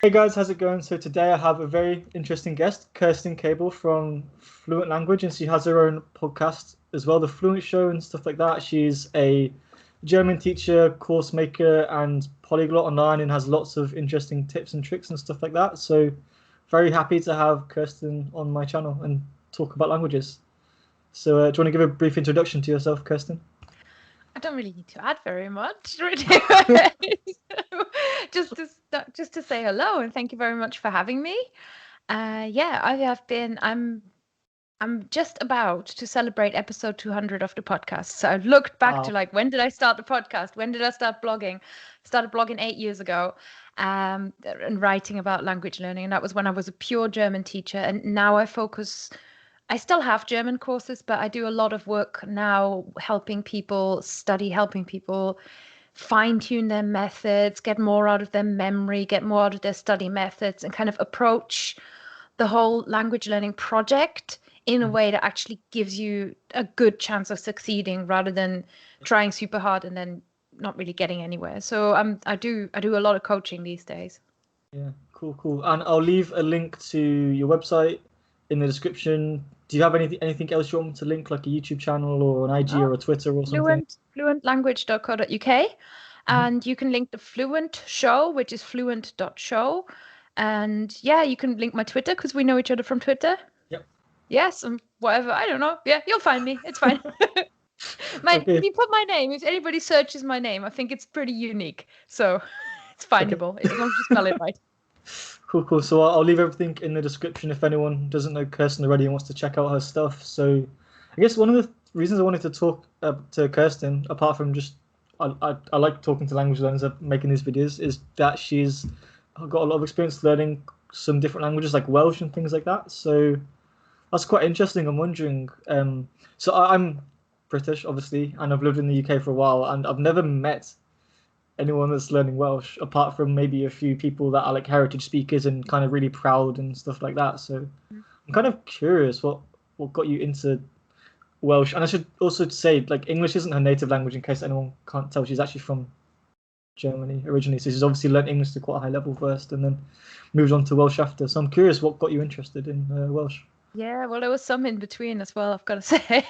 Hey guys, how's it going? So today I have a very interesting guest, Kerstin Cable from Fluent Language, and she has her own podcast as well, the Fluent Show and stuff like that. She's a German teacher, course maker, and polyglot online, and has lots of interesting tips and tricks and stuff like that. So very happy to have Kerstin on my channel and talk about languages. So do you want to give a brief introduction to yourself, Kerstin? I don't really need to add very much, really. just to say hello and thank you very much for having me. Yeah, I have been. I'm just about to celebrate episode 200 of the podcast. So I've looked back to Wow. when did I start the podcast? When did I start blogging? Started blogging 8 years ago, and writing about language learning, and that was when I was a pure German teacher. And now I still have German courses, but I do a lot of work now helping people study, helping people fine tune their methods, get more out of their memory, get more out of their study methods, and kind of approach the whole language learning project in a way that actually gives you a good chance of succeeding rather than trying super hard and then not really getting anywhere. So I do a lot of coaching these days. Yeah, cool. And I'll leave a link to your website in the description. Do you have anything else you want me to link, like a YouTube channel or an IG or a Twitter or something? Fluentlanguage.co.uk. And you can link the Fluent Show, which is fluent.show. And yeah, you can link my Twitter because we know each other from Twitter. Yep. Yes, and whatever. I don't know. Yeah, you'll find me. It's fine. If you put my name, if anybody searches my name, I think it's pretty unique. So it's findable as long as you spell it right. Cool. So I'll leave everything in the description if anyone doesn't know Kirsten already and wants to check out her stuff. So I guess one of the reasons I wanted to talk to Kirsten, apart from just I like talking to language learners and making these videos, is that she's got a lot of experience learning some different languages like Welsh and things like that. So that's quite interesting. I'm wondering. So I'm British, obviously, and I've lived in the UK for a while, and I've never met anyone that's learning Welsh, apart from maybe a few people that are like heritage speakers and kind of really proud and stuff like that. So I'm kind of curious what got you into Welsh. And I should also say, like, English isn't her native language, in case anyone can't tell. She's actually from Germany originally, so she's obviously learned English to quite a high level first, and then moved on to Welsh after. So I'm curious what got you interested in Welsh. Yeah, well, there was some in between as well, I've got to say.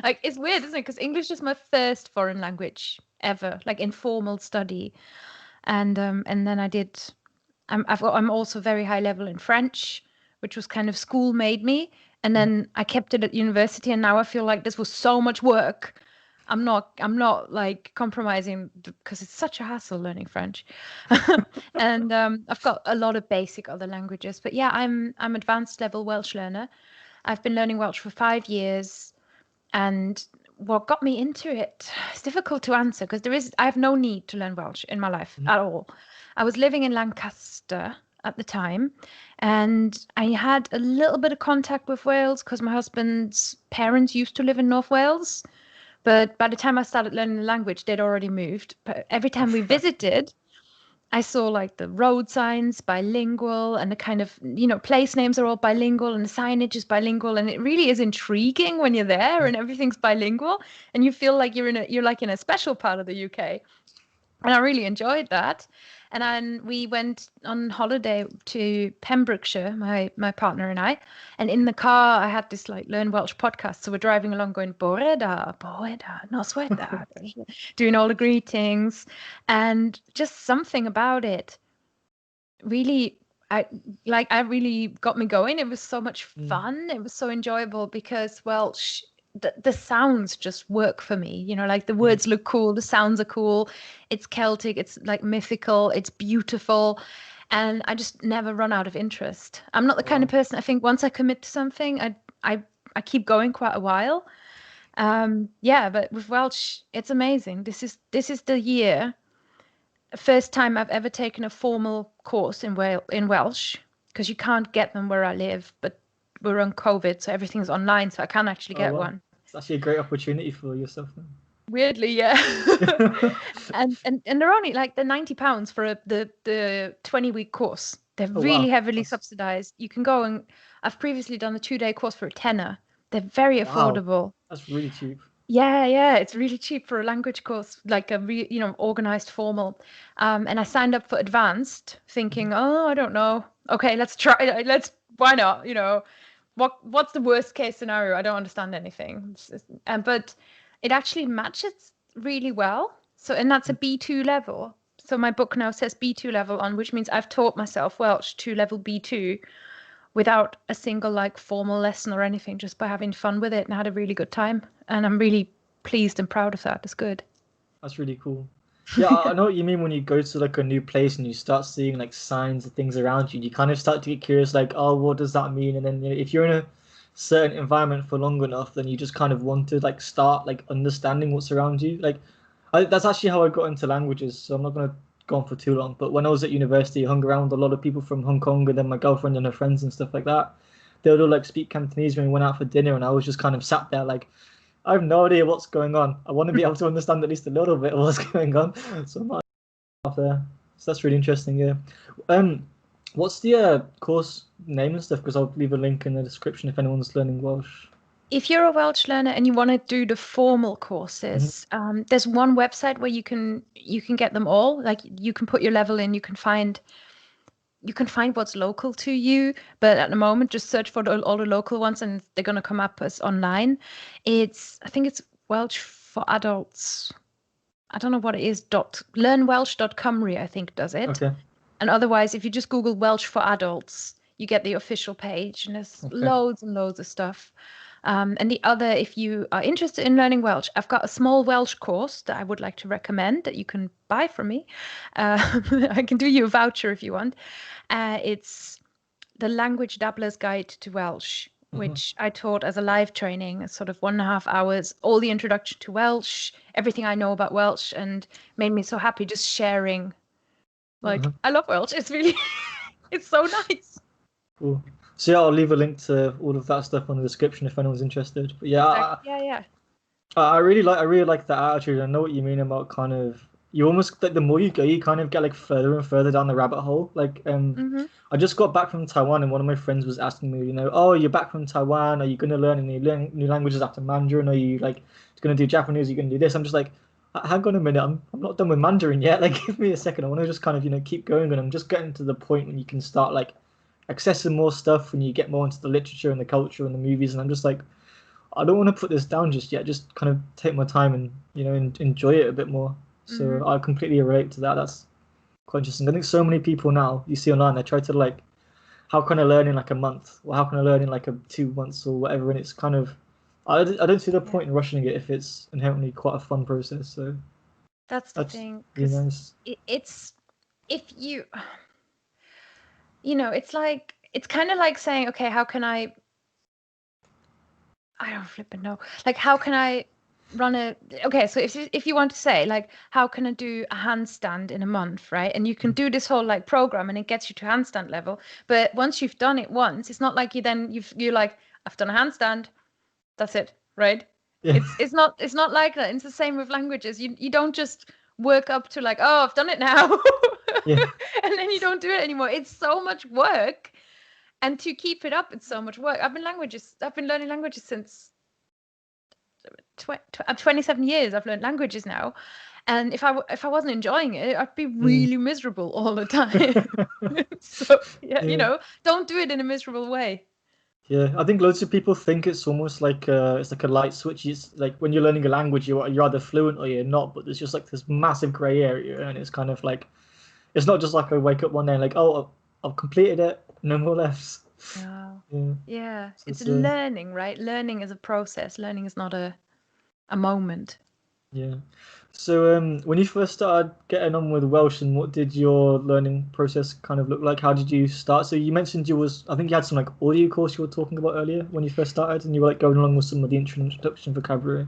Like, it's weird, isn't it? Because English is my first foreign language ever, like informal study. And then I'm also very high level in French, which was kind of school made me. And then I kept it at university, and now I feel like this was so much work. I'm not like compromising because it's such a hassle learning French. And I've got a lot of basic other languages, but yeah, I'm advanced level Welsh learner. I've been learning Welsh for 5 years, and what got me into it, it's difficult to answer because I have no need to learn Welsh in my life at all. I was living in Lancaster at the time, and I had a little bit of contact with Wales because my husband's parents used to live in North Wales. But by the time I started learning the language, they'd already moved. But every time we visited, I saw like the road signs bilingual, and the kind of, place names are all bilingual, and the signage is bilingual, and it really is intriguing when you're there and everything's bilingual, and you feel like you're like in a special part of the UK. And I really enjoyed that. And then we went on holiday to Pembrokeshire, my partner and I. And in the car, I had this like Learn Welsh podcast. So we're driving along going, Boreda, Nosweda, doing all the greetings. And just something about it really, I really got me going. It was so much fun. It was so enjoyable because Welsh, the sounds just work for me, like the words look cool, the sounds are cool, it's Celtic, it's like mythical, it's beautiful, and I just never run out of interest. I'm not the kind of person, I think once I commit to something, I keep going quite a while. Yeah, but with Welsh, it's amazing. This is the year, first time I've ever taken a formal course in Welsh, because you can't get them where I live, but we're on COVID, so everything's online, so I can actually get one. It's actually a great opportunity for yourself then. Weirdly, yeah. and they're only like they're £90 for the 20-week course. They're really heavily subsidized. You can go, and I've previously done a 2-day course for a tenner. They're very affordable. That's really cheap. Yeah, it's really cheap for a language course, like a organized formal. And I signed up for advanced, thinking, oh, I don't know. Okay, let's try. Why not? What's the worst case scenario? I don't understand anything. But it actually matches really well. So, and that's a B2 level. So my book now says B2 level on, which means I've taught myself Welsh to level B2 without a single like formal lesson or anything, just by having fun with it and had a really good time. And I'm really pleased and proud of that. It's good. That's really cool. Yeah, I know what you mean when you go to like a new place and you start seeing like signs of things around you. You kind of start to get curious, like, oh, what does that mean? And then if you're in a certain environment for long enough, then you just kind of want to like start like understanding what's around you. Like, that's actually how I got into languages. So I'm not gonna go on for too long. But when I was at university, I hung around with a lot of people from Hong Kong, and then my girlfriend and her friends and stuff like that. They would all like speak Cantonese when we went out for dinner, and I was just kind of sat there like, I have no idea what's going on. I want to be able to understand at least a little bit of what's going on. So I'm not off there. So that's really interesting. Yeah. Um, what's the course name and stuff? Because I'll leave a link in the description if anyone's learning Welsh. If you're a Welsh learner and you want to do the formal Hmm. courses, there's one website where you can get them all. Like you can put your level in, you can find what's local to you, but at the moment just search for all the local ones and they're going to come up as online. I think it's Welsh for Adults. I don't know what it is. Learnwelsh.cymru, I think, does it. Okay. And otherwise, if you just Google Welsh for Adults, you get the official page, and there's Okay. loads and loads of stuff. And the other, if you are interested in learning Welsh, I've got a small Welsh course that I would like to recommend that you can buy from me. I can do you a voucher if you want. It's the Language Dabbler's Guide to Welsh, Uh-huh. which I taught as a live training, sort of 1.5 hours, all the introduction to Welsh, everything I know about Welsh, and made me so happy just sharing. Like, Uh-huh. I love Welsh. It's really, it's so nice. Cool. So yeah, I'll leave a link to all of that stuff on the description if anyone's interested. But yeah, Like, yeah. I really like that attitude. I know what you mean about kind of you almost like the more you go, you kind of get like further and further down the rabbit hole. Like Mm-hmm. I just got back from Taiwan and one of my friends was asking me, oh, you're back from Taiwan. Are you gonna learn any new languages after Mandarin? Are you like gonna do Japanese? Are you gonna do this? I'm just like, hang on a minute. I'm not done with Mandarin yet. Like give me a second. I want to just kind of keep going. And I'm just getting to the point when you can start like accessing more stuff when you get more into the literature and the culture and the movies. And I'm just like, I don't want to put this down just yet. Just kind of take my time and enjoy it a bit more. Mm-hmm. So I completely relate to that. That's quite interesting. I think so many people now you see online they try to like, how can I learn in like a month or how can I learn in like 2 months or whatever, and it's kind of I don't see the Yeah. point in rushing it if it's inherently quite a fun process. So That's the that's thing, really because nice. it's if it's kind of like saying, okay, how can I don't flipping know. Like, how can I run a okay, so if you want to say like how can I do a handstand in a month, right? And you can do this whole like program and it gets you to handstand level. But once you've done it once, it's not like you're like, I've done a handstand, that's it, right? Yeah, It's not like that. It's the same with languages. You don't just work up to like, oh, I've done it now. yeah, And then you don't do it anymore. It's so much work. And to keep it up, it's so much work. I've been learning languages since I'm 27 years. I've learned languages now, and if I wasn't enjoying it, I'd be mm. really miserable all the time. So yeah, Yeah. don't do it in a miserable way. Yeah, I think loads of people think it's almost like it's like a light switch. It's like when you're learning a language, you're either fluent or you're not. But there's just like this massive gray area, and it's kind of like it's not just like I wake up one day and like, oh, I've completed it, no more lefts. No. Yeah, Yeah, so it's it's learning, right? Learning is a process. Learning is not a moment. yeah. So when you first started getting on with Welsh, and what did your learning process kind of look like? How did you start? So you mentioned I think you had some like audio course you were talking about earlier when you first started, and you were like going along with some of the introduction vocabulary.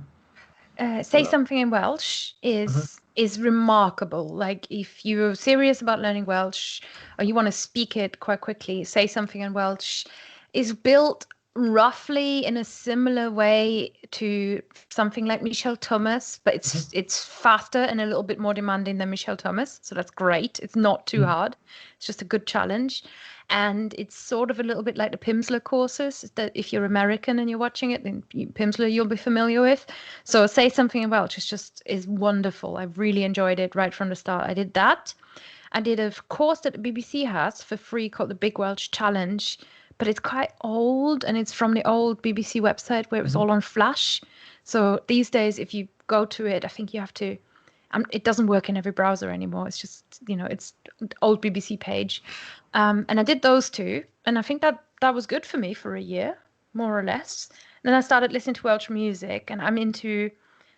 Say something in Welsh Uh-huh. is remarkable. Like if you're serious about learning Welsh or you want to speak it quite quickly, say something in Welsh is built. roughly in a similar way to something like Michelle Thomas, but it's faster and a little bit more demanding than Michelle Thomas. So that's great. It's not too hard. It's just a good challenge. And it's sort of a little bit like the Pimsleur courses that if you're American and you're watching it, then Pimsleur you'll be familiar with. So Say Something in Welsh is wonderful. I've really enjoyed it right from the start. I did that. I did a course that the BBC has for free called the Big Welsh Challenge, but it's quite old and it's from the old BBC website where it was all on Flash. So these days, if you go to it, I think you have to. It doesn't work in every browser anymore. It's just, it's old BBC page. And I did those two, and I think that was good for me for a year, more or less. Then I started listening to Welsh music, and I'm into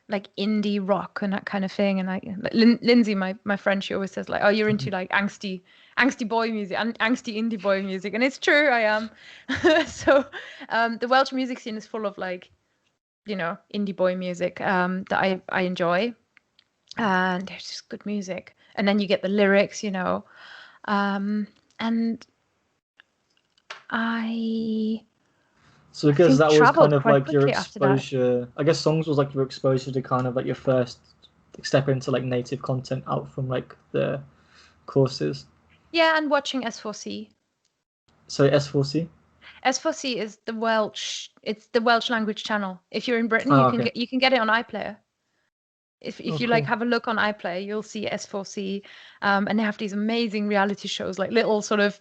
like indie rock and that kind of thing. And Lindsay, my friend, she always says like, "Oh, you're into like angsty boy music and angsty indie boy music," and it's true, I am. So the Welsh music scene is full of like, indie boy music that I enjoy, and there's just good music. And then you get the lyrics, and So I guess that was kind of like your after that. exposure. I guess songs was like your exposure to kind of like your first step into like native content out from like the courses. Yeah, and watching S4C. So S4C? S4C is the Welsh. It's the Welsh language channel. If you're in Britain, you can get it on iPlayer. If you like have a look on iPlayer, you'll see S4C, and they have these amazing reality shows, like little sort of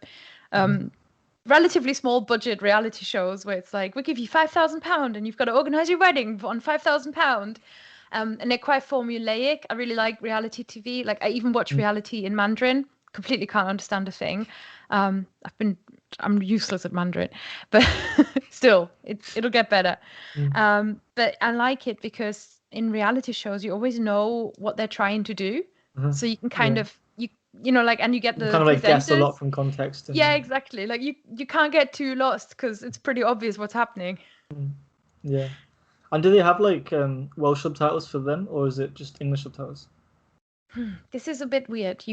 relatively small budget reality shows where it's like, we give you £5,000 and you've got to organize your wedding on £5,000. And they're quite formulaic. I really like reality TV. Like I even watch reality in Mandarin. Completely can't understand a thing. I'm useless at Mandarin, but still, it'll get better. But I like it because in reality shows, you always know what they're trying to do, so you can kind of and you get the kind of like guess a lot from context. Yeah, exactly. Like you can't get too lost because it's pretty obvious what's happening. Yeah. And do they have like Welsh subtitles for them, or is it just English subtitles? This is a bit weird.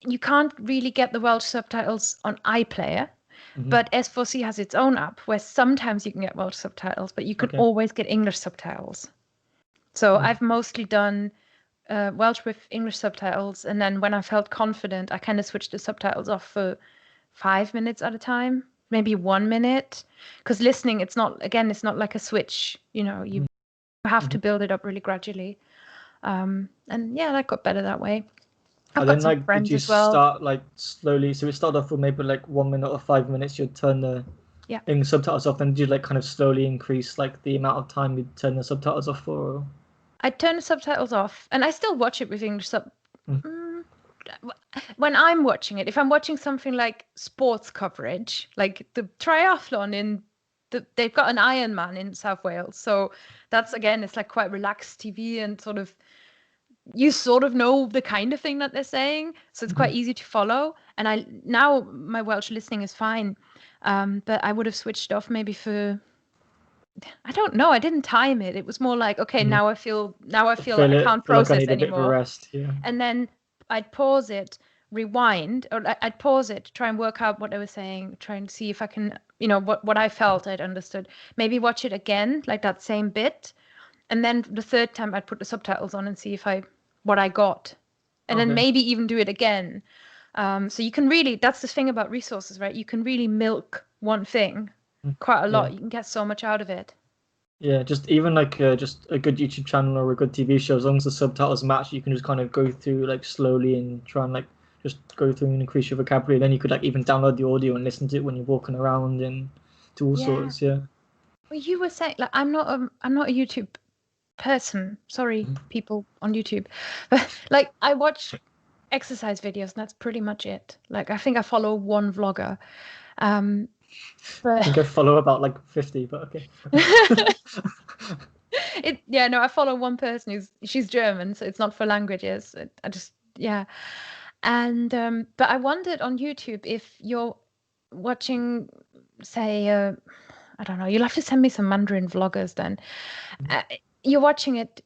You can't really get the Welsh subtitles on iPlayer, but S4C has its own app where sometimes you can get Welsh subtitles, but you can always get English subtitles. So I've mostly done Welsh with English subtitles, and then when I felt confident, I kind of switched the subtitles off for 5 minutes at a time, maybe 1 minute, because listening, it's not like a switch. You have to build it up really gradually, and yeah, that got better that way. And then like did you start like slowly? So it started off with maybe like 1 minute or 5 minutes. You'd turn the English subtitles off, and did you like kind of slowly increase like the amount of time you'd turn the subtitles off for? I'd turn the subtitles off, and I still watch it with English when I'm watching it. If I'm watching something like sports coverage, like the triathlon they've got an Ironman in South Wales, so that's it's like quite relaxed TV, and you sort of know the kind of thing that they're saying, so it's quite easy to follow. And now my Welsh listening is fine, but I would have switched off maybe for, I don't know. I didn't time it. It was more like, okay, now I feel like I can't process anymore. A bit of a rest, And then I'd pause it, rewind, or I'd pause it, try and work out what they were saying, try and see if I can, what I felt I'd understood. Maybe watch it again, like that same bit, and then the third time I'd put the subtitles on and see what I got, and then maybe even do it again. So you can really, that's the thing about resources, right? You can really milk one thing quite a lot. You can get so much out of it. Yeah, just even like just a good YouTube channel or a good TV show, as long as the subtitles match, you can just kind of go through like slowly and try and like just go through and increase your vocabulary. Then you could like even download the audio and listen to it when you're walking around and do all sorts. Yeah. Well, you were saying like I'm not a YouTube person. Sorry, people on YouTube, but like I watch exercise videos and that's pretty much it. Like I think I follow one vlogger. But I think I follow about like 50, but okay. I follow one person she's German, so it's not for languages. And but I wondered on YouTube if you're watching, say, I don't know, you'll have to send me some Mandarin vloggers then. You're watching it,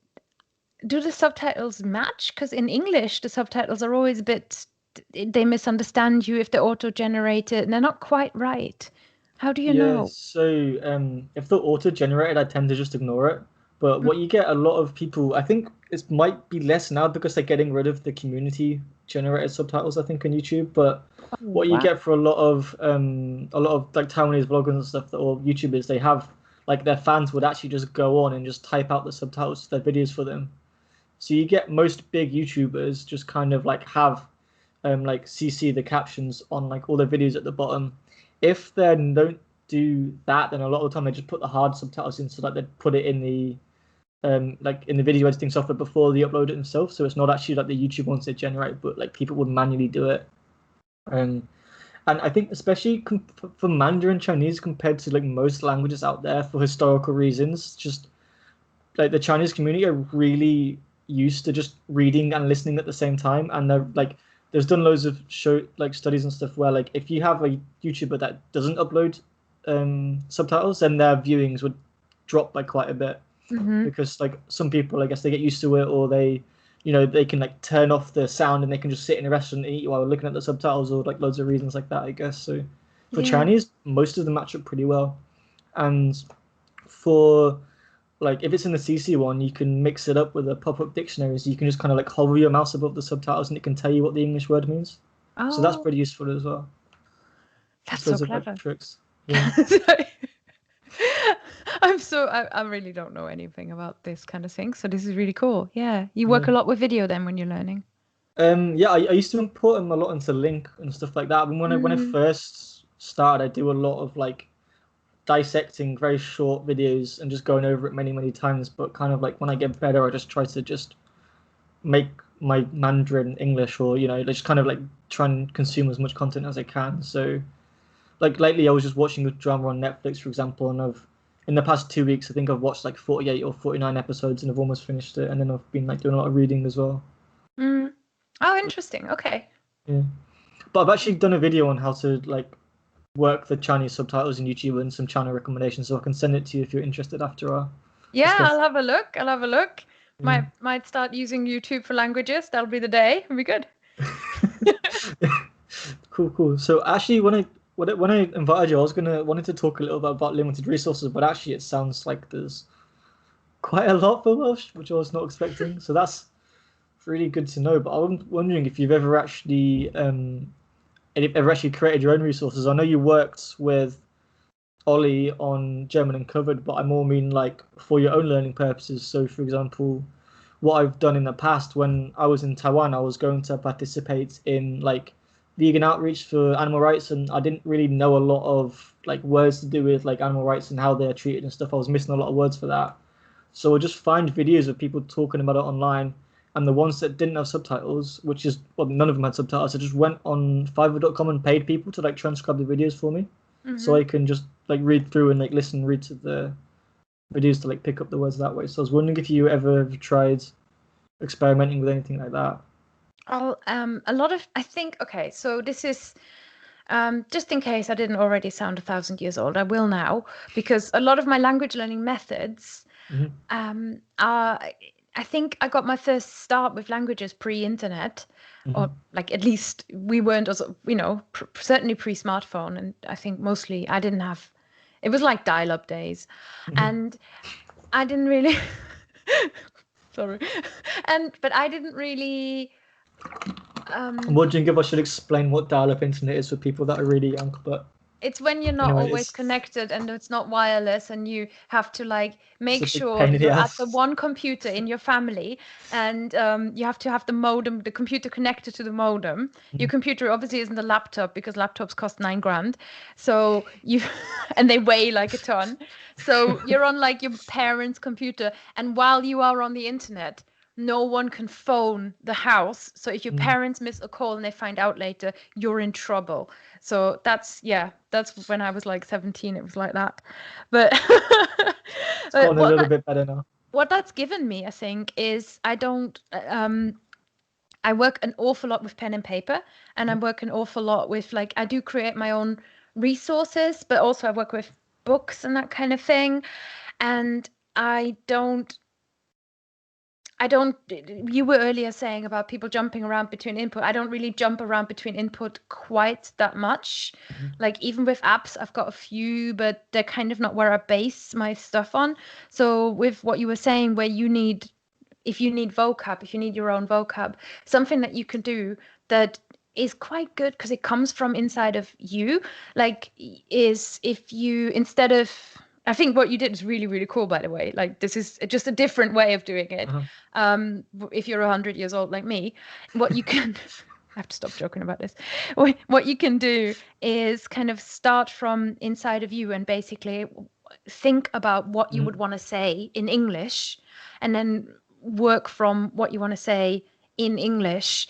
do the subtitles match? Because in English, the subtitles are always a bit, they misunderstand you if they're auto-generated and they're not quite right. How do you Yeah, know? so if they're auto-generated, I tend to just ignore it. But Mm. what you get a lot of people, I think it might be less now because they're getting rid of the community generated subtitles, I think, on YouTube. But Oh, what you wow. get for a lot of like Taiwanese vloggers and stuff that or YouTubers, they have like their fans would actually just go on and just type out the subtitles to their videos for them. So you get most big YouTubers just kind of like have like CC the captions on like all their videos at the bottom. If they don't do that, then a lot of the time they just put the hard subtitles in, so like they put it in the like in the video editing software before they upload it themselves. So it's not actually like the YouTube ones they generate, but like people would manually do it. Um, and I think especially for Mandarin Chinese compared to like most languages out there for historical reasons, just like the Chinese community are really used to just reading and listening at the same time, and they're like there's done loads of show like studies and stuff where like if you have a YouTuber that doesn't upload subtitles, then their viewings would drop by quite a bit Mm-hmm. because like some people I guess they get used to it or they they can like turn off the sound and they can just sit in a restaurant and eat while looking at the subtitles or like loads of reasons like that I guess. So for Yeah. Chinese most of them match up pretty well, and for like if it's in the CC one, you can mix it up with a pop-up dictionary, so you can just kind of like hover your mouse above the subtitles and it can tell you what the English word means. So that's Oh, pretty useful as well. that's Just so loads of like clever. tricks. Yeah. Sorry. I really don't know anything about this kind of thing, so this is really cool. Yeah. You work Yeah. a lot with video then when you're learning. Yeah, I used to import them a lot into Link and stuff like that. But when I Mm. first started, I do a lot of like dissecting very short videos and just going over it many, many times. But kind of like when I get better, I just try to just make my Mandarin English or just kind of like try and consume as much content as I can. So like lately I was just watching a drama on Netflix, for example, and I've in the past 2 weeks I think I've watched like 48 or 49 episodes and I've almost finished it, and then I've been like doing a lot of reading as well. Mm. Oh, interesting. Okay. Yeah. But I've actually done a video on how to like work the Chinese subtitles in YouTube and some channel recommendations, so I can send it to you if you're interested after our Yeah, I'll discuss. have a look. I'll have a look. Yeah. Might start using YouTube for languages. That'll be the day. It'll be good. Cool, cool. So actually, when I invited you, I was gonna wanted to talk a little bit about limited resources, but actually, it sounds like there's quite a lot for Welsh, which I was not expecting. So that's really good to know. But I'm wondering if you've ever actually created your own resources. I know you worked with Ollie on German Uncovered, but I more mean like for your own learning purposes. So, for example, what I've done in the past when I was in Taiwan, I was going to participate in like vegan outreach for animal rights, and I didn't really know a lot of like words to do with like animal rights and how they're treated and stuff. I was missing a lot of words for that. So I just find videos of people talking about it online, and the ones that didn't have subtitles, which is well, none of them had subtitles. I just went on Fiverr.com and paid people to like transcribe the videos for me, so Hmm. I can just like read through and like read to the videos to like pick up the words that way. So I was wondering if you ever have tried experimenting with anything like that. I'll a lot of I think okay, so this is just in case I didn't already sound 1,000 years old, I will now, because a lot of my language learning methods Hmm. are I think I got my first start with languages pre-internet, or Hmm. like at least we weren't also, certainly pre-smartphone, and I think mostly I didn't have it was like dial-up days, Hmm. and I didn't really sorry. But I didn't really I'm um wondering if I should explain what dial-up internet is for people that are really young, but it's when you're not anyway, always connected and it's not wireless and you have to like it's make a big sure pain in the you're at the ass. one computer in your family, and you have to have the computer connected to the modem. Your Mhm. computer obviously isn't a laptop because laptops cost 9 grand. So you and they weigh like a ton. So you're on like your parents' computer, and while you are on the internet, no one can phone the house. So if your Mm. parents miss a call and they find out later, you're in trouble. So that's when I was like 17, it was like that. But It's but gotten a little bit better now. what that's given me, I think, is I work an awful lot with pen and paper, and I work an awful lot with like I do create my own resources, but also I work with books and that kind of thing. And I don't I don't, you were earlier saying about people jumping around between input. I don't really jump around between input quite that much. Like even with apps, I've got a few, but they're kind of not where I base my stuff on. So with what you were saying, where you need, if you need vocab, if you need your own vocab, something that you can do that is quite good because it comes from inside of you, like is if you, instead of, I think what you did is really, really cool, by the way. Like this is just a different way of doing it. If you're 100 years old like me, what you can, I have to stop joking about this. What you can do is kind of start from inside of you and basically think about what you would want to say in English, and then work from what you want to say in English,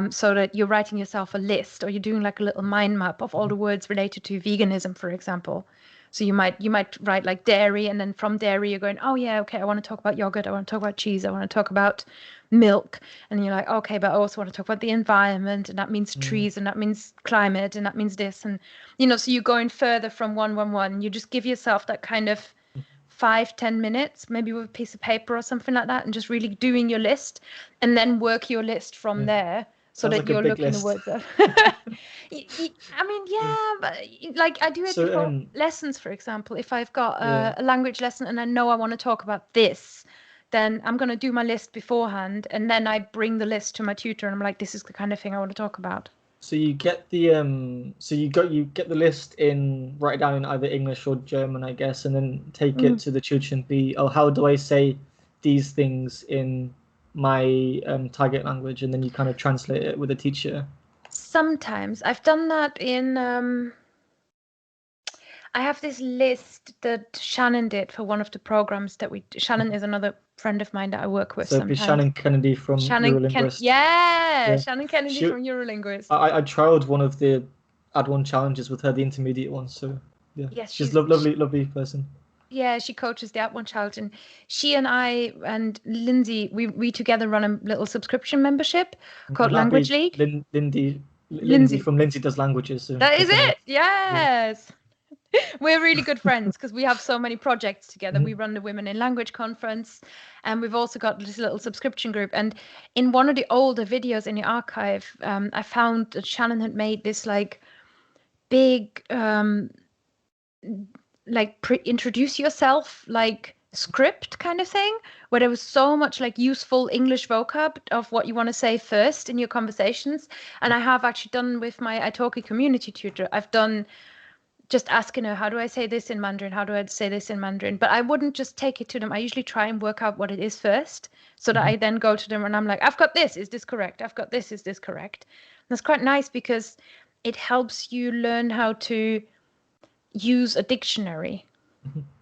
so that you're writing yourself a list, or you're doing like a little mind map of all the words related to veganism, for example. So you might write like dairy, and then from dairy you're going, oh yeah, okay, I want to talk about yogurt, I want to talk about cheese, I want to talk about milk, and you're like, okay, but I also want to talk about the environment, and that means trees, and that means climate, and that means this, and so you're going further from one. You just give yourself that kind of 5-10 minutes, maybe with a piece of paper or something like that, and just really doing your list, and then work your list from there, so Sounds that like a you're big looking the list. words up. I mean, yeah, but like I do it So, before lessons, for example. If I've got a language lesson and I know I want to talk about this, then I'm going to do my list beforehand, and then I bring the list to my tutor, and I'm like, this is the kind of thing I want to talk about. So you get the you get the list in, write it down in either English or German, I guess, and then take it to the tutor and be, oh, how do I say these things in my target language, and then you kind of translate it with the teacher. Sometimes I've done that in I have this list that Shannon did for one of the programs that Shannon is another friend of mine that I work with So it'd be sometimes. Shannon Kennedy from Eurolinguist. Shannon Kennedy from Eurolinguist. I trialed one of the Add One challenges with her, the intermediate one. So yeah, yes, she's lovely person. Yeah, she coaches the Add One challenge, and she and I and Lindsay, we together run a little subscription membership called Language League. Lindsay from Lindsay Does Languages. So that is it. Yes. Yeah. We're really good friends because we have so many projects together. We run the Women in Language conference, and we've also got this little subscription group. And in one of the older videos in the archive, I found that Shannon had made this like big introduce yourself like script kind of thing, where there was so much like useful English vocab of what you want to say first in your conversations. And I have actually done with my italki community tutor, I've done just asking her, how do I say this in Mandarin? How do I say this in Mandarin? But I wouldn't just take it to them. I usually try and work out what it is first, so that I then go to them and I'm like, I've got this. Is this correct? I've got this. Is this correct? And that's quite nice because it helps you learn how to use a dictionary.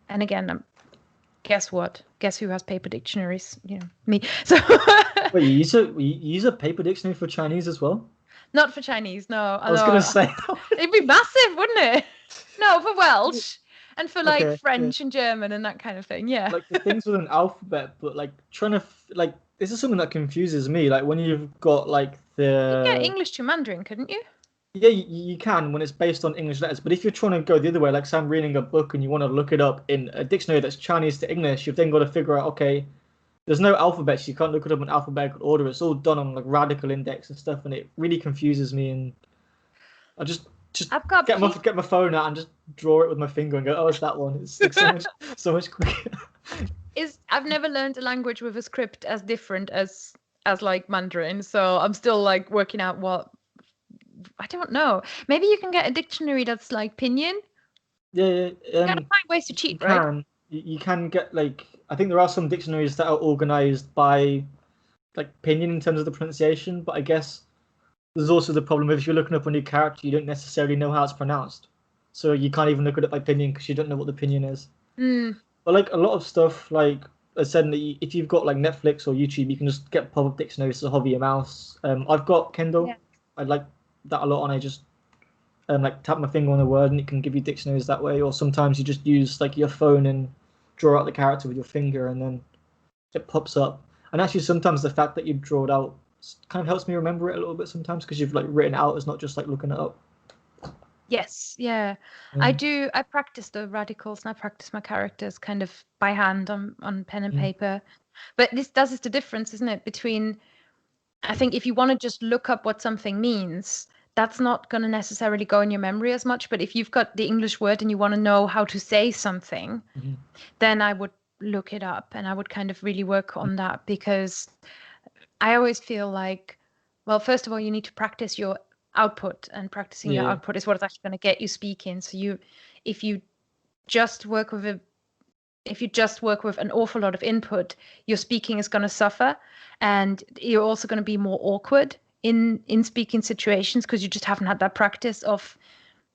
And again, guess what? Guess who has paper dictionaries? Me. So wait, you use a paper dictionary for Chinese as well? Not for Chinese, no. I was gonna say it'd be massive, wouldn't it? No, for Welsh and for like French and German and that kind of thing. Yeah. Like the things with an alphabet, but like trying to this is something that confuses me. Like when you've got like the you get English to Mandarin, couldn't you? Yeah, you can when it's based on English letters. But if you're trying to go the other way, like say I'm reading a book and you want to look it up in a dictionary that's Chinese to English, you've then got to figure out, okay, there's no alphabets. You can't look it up in alphabetical order. It's all done on like radical index and stuff, and it really confuses me. And I just get my phone out and just draw it with my finger and go, oh, it's that one. It's like so much quicker. I've never learned a language with a script as different as like Mandarin, so I'm still like working out what. I don't know. Maybe you can get a dictionary that's like pinyin. Yeah. You gotta find ways to cheat, right? You can get like, I think there are some dictionaries that are organized by like pinyin in terms of the pronunciation, but I guess there's also the problem if you're looking up a new character, you don't necessarily know how it's pronounced, so you can't even look it up by pinyin because you don't know what the pinyin is. But like a lot of stuff, like I said, if you've got like Netflix or YouTube, you can just get pop-up dictionaries to hover your mouse. I've got Kindle. I like that a lot, and I just like tap my finger on a word and it can give you dictionaries that way. Or sometimes you just use like your phone and draw out the character with your finger and then it pops up. And actually sometimes the fact that you draw it out kind of helps me remember it a little bit sometimes, because you've like written it out, it's not just like looking it up. Yes, yeah. I practice the radicals and I practice my characters kind of by hand on pen and paper. But this is the difference, isn't it, between, I think if you want to just look up what something means, that's not going to necessarily go in your memory as much. But if you've got the English word and you want to know how to say something, then I would look it up and I would kind of really work on that, because I always feel like, well, first of all, you need to practice your output, and practicing your Yeah. output is what is actually going to get you speaking. So if you just work with an awful lot of input, your speaking is going to suffer, and you're also going to be more awkward in speaking situations because you just haven't had that practice of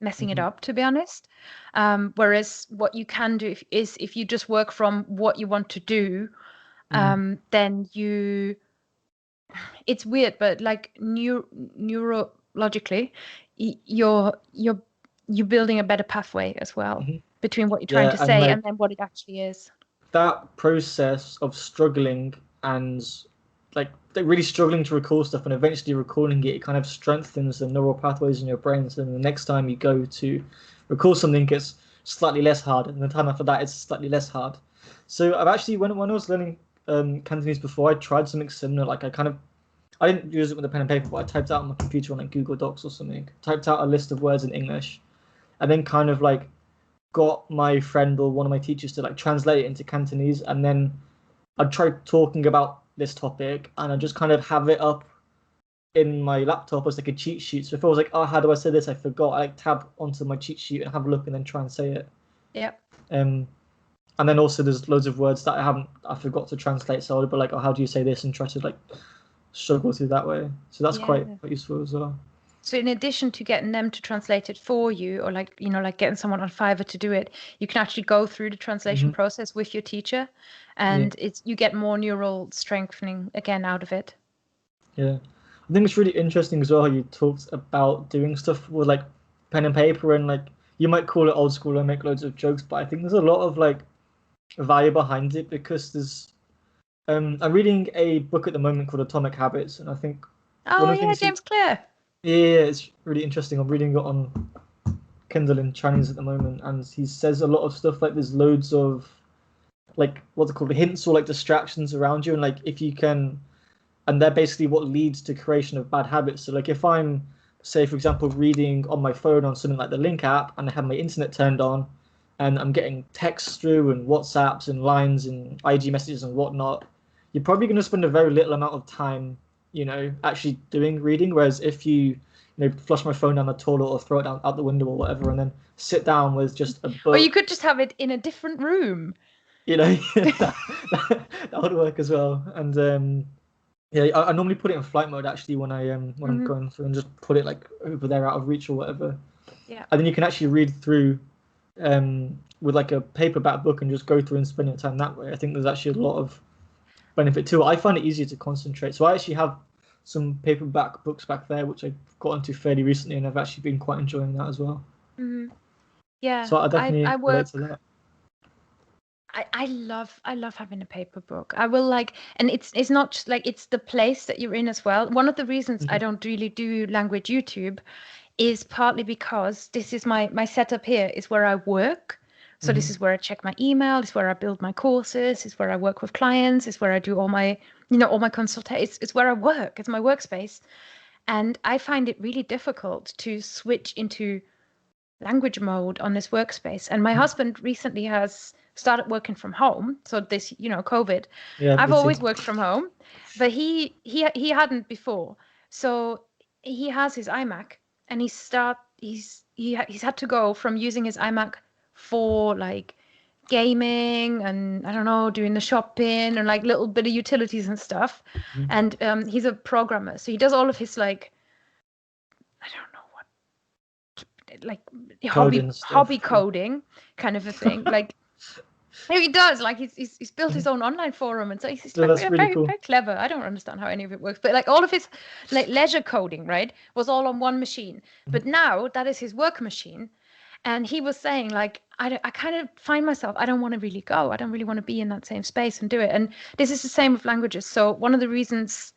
messing it up, to be honest. Whereas what you can do is if you just work from what you want to do, then it's weird, but like neurologically, you're building a better pathway as well between what you're trying to say and then what it actually is. That process of struggling and like really struggling to recall stuff and eventually recalling it kind of strengthens the neural pathways in your brain. So the next time you go to recall something, it's slightly less hard, and the time after that, it's slightly less hard. So I've actually, when I was learning Cantonese before, I tried something similar. Like I didn't use it with a pen and paper, but I typed out on my computer on like Google Docs or something. Typed out a list of words in English, and then kind of like got my friend or one of my teachers to like translate it into Cantonese, and then I'd try talking about this topic, and I just kind of have it up in my laptop as like a cheat sheet. So if I was like, oh, how do I say this? I forgot. I like tab onto my cheat sheet and have a look, and then try and say it. Yeah. And then also there's loads of words that I forgot to translate. So I'd be like, oh, how do you say this? And try to like struggle through that way. So that's quite useful as well. So in addition to getting them to translate it for you, or like, you know, like getting someone on Fiverr to do it, you can actually go through the translation process with your teacher, and you get more neural strengthening again out of it. Yeah. I think it's really interesting as well how you talked about doing stuff with like pen and paper, and like you might call it old school and make loads of jokes, but I think there's a lot of like value behind it, because there's I'm reading a book at the moment called Atomic Habits, and I think James Clear. Yeah, it's really interesting. I'm reading it on Kindle in Chinese at the moment, and he says a lot of stuff like there's loads of like what's it called, hints or like distractions around you, and like if you can, and they're basically what leads to creation of bad habits. So like if I'm, say for example, reading on my phone on something like the Link app, and I have my internet turned on, and I'm getting texts through and WhatsApps and lines and IG messages and whatnot, you're probably going to spend a very little amount of time, you know, actually doing reading. Whereas if you flush my phone down the toilet or throw it out the window or whatever, and then sit down with just a book. Or you could just have it in a different room. You know, that would work as well. And I normally put it in flight mode actually when I'm going through, and just put it like over there out of reach or whatever. Yeah. And then you can actually read through with like a paperback book and just go through and spend your time that way. I think there's actually a lot of benefit too. I find it easier to concentrate. So I actually have some paperback books back there, which I got into fairly recently, and I've actually been quite enjoying that as well. Yeah. So I definitely relate to that. I love having a paper book. I will like, and it's not just like, it's the place that you're in as well. One of the reasons I don't really do language YouTube is partly because this is my setup here is where I work. So this is where I check my email, it's where I build my courses, it's where I work with clients, it's where I do all my consultations, it's where I work, it's my workspace. And I find it really difficult to switch into language mode on this workspace. And my husband recently has started working from home. So this, COVID. Yeah, I've always worked from home, but he hadn't before. So he has his iMac, and he's had to go from using his iMac for like gaming and I don't know, doing the shopping and like little bit of utilities and stuff. And he's a programmer, so he does all of his like, I don't know what, like hobby coding kind of a thing. Like he does, like he's built his own online forum, and so he's like very clever. I don't understand how any of it works, but like all of his like leisure coding, right, was all on one machine. But now that is his work machine. And he was saying, like, I kind of find myself, I don't want to really go. I don't really want to be in that same space and do it. And this is the same with languages. So one of the reasons,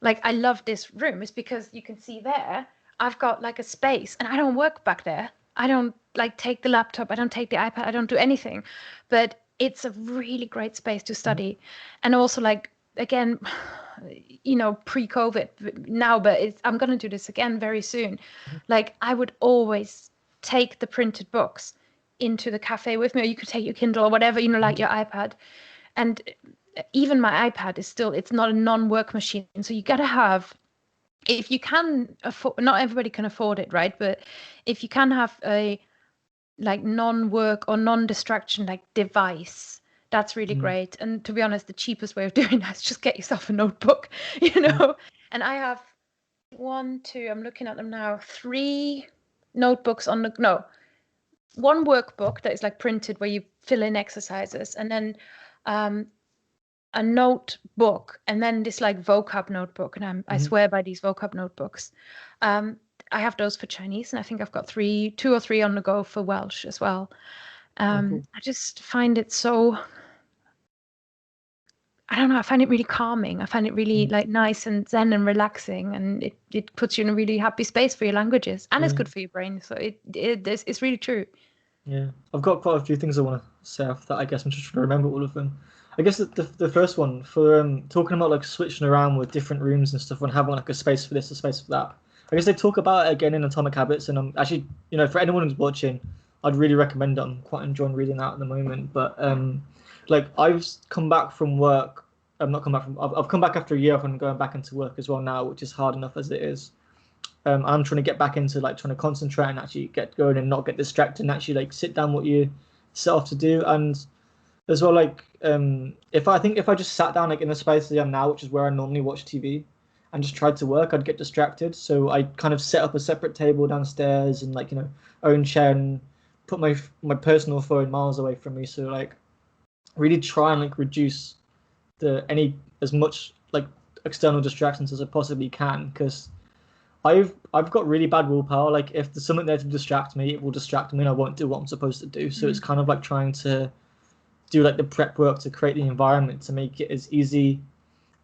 like, I love this room is because you can see there, I've got like a space, and I don't work back there. I don't like take the laptop. I don't take the iPad. I don't do anything. But it's a really great space to study. And also, like, again, pre-COVID now, but I'm going to do this again very soon. Like, I would always take the printed books into the cafe with me, or you could take your Kindle or whatever, like your iPad. And even my iPad it's not a non-work machine. So you got to have, if you can afford, not everybody can afford it, right? But if you can have a like non-work or non-distraction like device, that's really great. And to be honest, the cheapest way of doing that is just get yourself a notebook, And I have I'm looking at them now, 3 notebooks one workbook that is like printed where you fill in exercises, and then a notebook, and then this like vocab notebook. And I swear by these vocab notebooks. I have those for Chinese, and I think I've got 2 or 3 on the go for Welsh as well. Cool. I just find it so, I don't know, I find it really calming. I find it really like nice and zen and relaxing, and it puts you in a really happy space for your languages, and it's good for your brain. So it's really true. Yeah, I've got quite a few things I want to say after that. I guess I'm just trying to remember all of them. I guess the first one for talking about like switching around with different rooms and stuff and having like a space for this, a space for that. I guess they talk about it again in Atomic Habits, and I'm actually, for anyone who's watching, I'd really recommend it. I'm quite enjoying reading that at the moment. But like I've come back from work. I've come back after a year off and going back into work as well now, which is hard enough as it is. I'm trying to get back into like trying to concentrate and actually get going and not get distracted and actually like sit down what you set off to do. And as well, like if I just sat down like in the space I am now, which is where I normally watch TV, and just tried to work, I'd get distracted. So I kind of set up a separate table downstairs and like own chair and put my personal phone miles away from me. So like really try and like reduce as much like external distractions as I possibly can, because I've got really bad willpower. Like if there's something there to distract me, it will distract me and I won't do what I'm supposed to do. So it's kind of like trying to do like the prep work to create the environment to make it as easy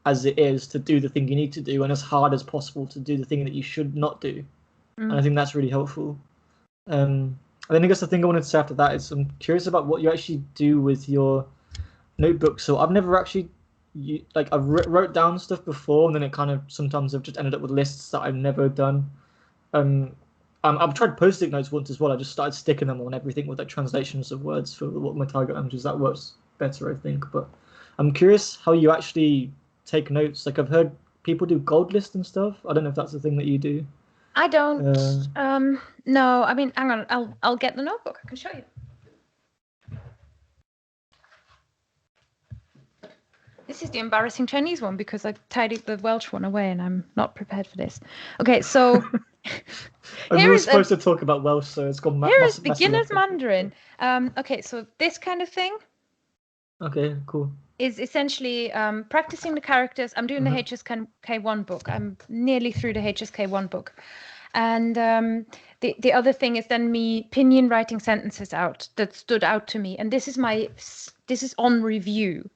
as it is to do the thing you need to do, and as hard as possible to do the thing that you should not do. And I think that's really helpful. And then I guess the thing I wanted to say after that is I'm curious about what you actually do with your notebook. So I've never actually I've wrote down stuff before, and then it kind of sometimes I've just ended up with lists that I've never done. I've tried post-it notes once as well. I just started sticking them on everything with like translations of words for what my target language is. That works better, I think. But I'm curious how you actually take notes. Like I've heard people do gold list and stuff. I don't know if that's the thing that you do. I don't. No, I mean, hang on. I'll get the notebook. I can show you. This is the embarrassing Chinese one because I tidied the Welsh one away and I'm not prepared for this. Okay, so we were supposed to talk about Welsh, so it's gone. Here is beginner's Mandarin. Okay, so this kind of thing. Okay, cool. Is essentially practicing the characters. I'm doing the HSK1 book. I'm nearly through the HSK1 book. And the other thing is then me pinyin writing sentences out that stood out to me. And this is on review,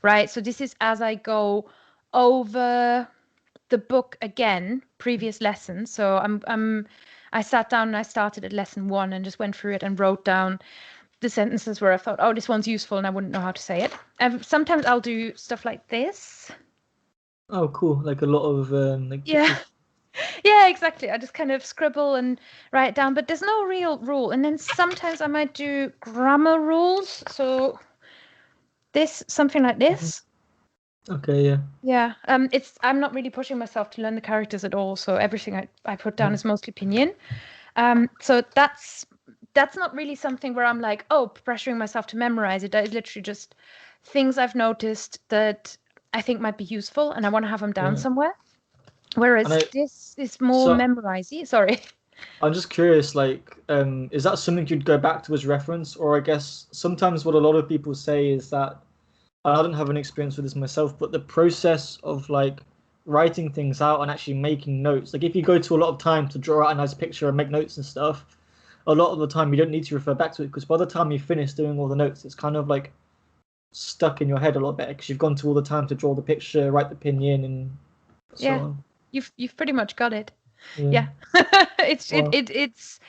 right? So this is as I go over the book again, previous lessons. So I sat down and I started at lesson 1 and just went through it and wrote down the sentences where I thought, oh, this one's useful, and I wouldn't know how to say it. Sometimes I'll do stuff like this. Oh, cool! Like a lot of yeah, exactly. I just kind of scribble and write it down, but there's no real rule. And then sometimes I might do grammar rules. So something like this. Okay, yeah. Yeah. I'm not really pushing myself to learn the characters at all. So everything I put down is mostly pinyin. So that's not really something where I'm like, oh, pressuring myself to memorize it. That is literally just things I've noticed that I think might be useful, and I want to have them down somewhere. Whereas this is more memorizing. Sorry. I'm just curious, like, is that something you'd go back to as reference? Or I guess sometimes what a lot of people say is that, I don't have an experience with this myself, but the process of like writing things out and actually making notes, like if you go to a lot of time to draw out a nice picture and make notes and stuff, a lot of the time you don't need to refer back to it, because by the time you finish doing all the notes, it's kind of like stuck in your head a lot better because you've gone to all the time to draw the picture, write the pinyin, and so on. You've pretty much got it. Yeah. It's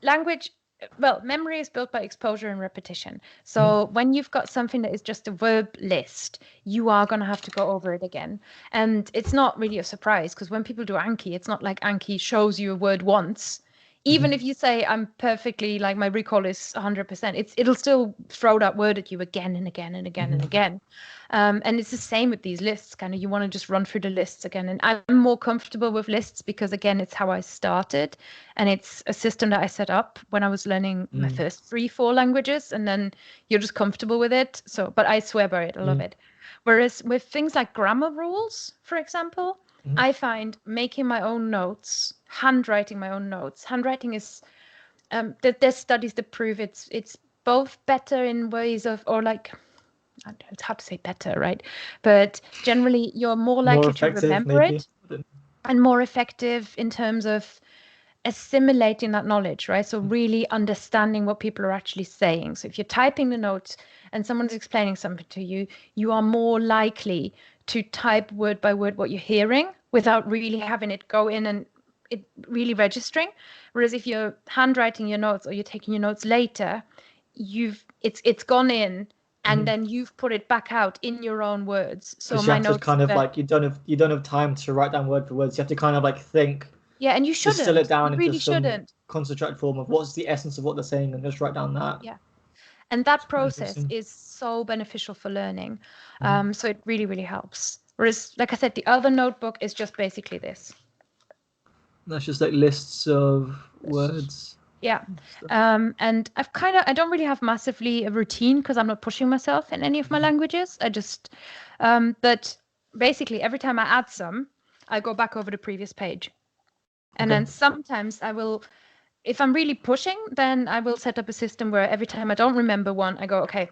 language. Well, memory is built by exposure and repetition. So when you've got something that is just a verb list, you are going to have to go over it again. And it's not really a surprise, because when people do Anki, it's not like Anki shows you a word once. Even if you say I'm perfectly, like my recall is 100%, it'll still throw that word at you again and again and again and again. And it's the same with these lists. Kind of, you want to just run through the lists again. And I'm more comfortable with lists because, again, it's how I started, and it's a system that I set up when I was learning my first 3-4 languages, and then you're just comfortable with it. So, but I swear by it, I love it. Whereas with things like grammar rules, for example, I find making my own notes, handwriting my own notes. Handwriting is there's studies that prove it's both better in ways of, or like, it's hard to say better, right? But generally, you're more likely to remember it, and more effective in terms of assimilating that knowledge, right? So really understanding what people are actually saying. So if you're typing the notes and someone's explaining something to you, you are more likely to type word by word what you're hearing without really having it go in and it really registering. Whereas if you're handwriting your notes or you're taking your notes later, it's gone in, and then you've put it back out in your own words. So my notes kind of like, you don't have time to write down word for words. You have to kind of like think. Yeah, and you shouldn't. Distill it down you into really some shouldn't. concentrated form of what's the essence of what they're saying, and just write down that. Yeah. And that process is so beneficial for learning. So it really, really helps. Whereas, like I said, the other notebook is just basically this. That's just like lists of words. Yeah. And I don't really have massively a routine because I'm not pushing myself in any of my languages. I just, but basically every time I add some, I go back over the previous page. And then sometimes I will, if I'm really pushing, then I will set up a system where every time I don't remember one, I go, okay,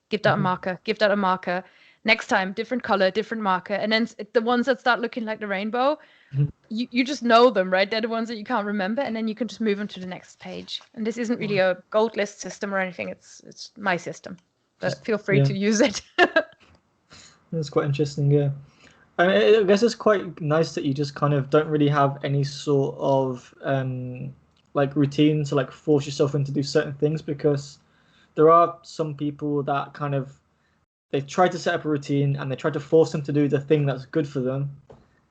give that a marker, give that a marker. Next time, different color, different marker. And then the ones that start looking like the rainbow, you just know them, right? They're the ones that you can't remember, and then you can just move them to the next page. And this isn't really a gold list system or anything. It's my system, but feel free to use it. That's quite interesting, yeah. I guess it's quite nice that you just kind of don't really have any sort of like routine to like force yourself into do certain things, because there are some people that kind of, they try to set up a routine and they try to force them to do the thing that's good for them,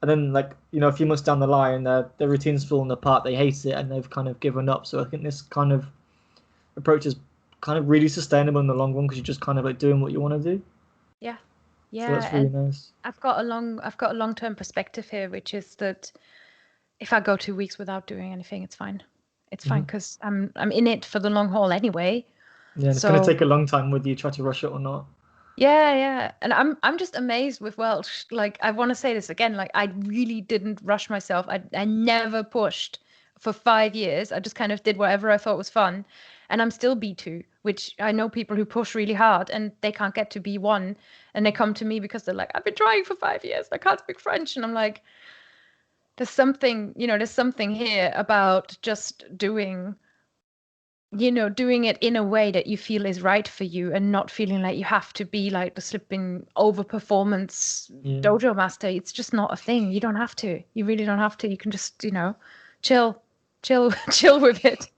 and then, like, you know, a few months down the line, their routine's falling apart, they hate it, and they've kind of given up. So I think this kind of approach is kind of really sustainable in the long run, because you're just kind of like doing what you want to do. Yeah. So that's really nice. I've got a long-term perspective here, which is that if I go 2 weeks without doing anything, it's fine. It's fine because I'm in it for the long haul anyway. Yeah, and it's going to take a long time whether you try to rush it or not. Yeah. And I'm just amazed with Welsh. Like, I want to say this again, like, I really didn't rush myself. I never pushed for 5 years. I just kind of did whatever I thought was fun. And I'm still B2, which I know people who push really hard and they can't get to B1, and they come to me because they're like, I've been trying for 5 years, I can't speak French. And I'm like, there's something here about just doing it in a way that you feel is right for you, and not feeling like you have to be like the slipping over performance dojo master. It's just not a thing. You don't have to. You really don't have to. You can just, chill with it.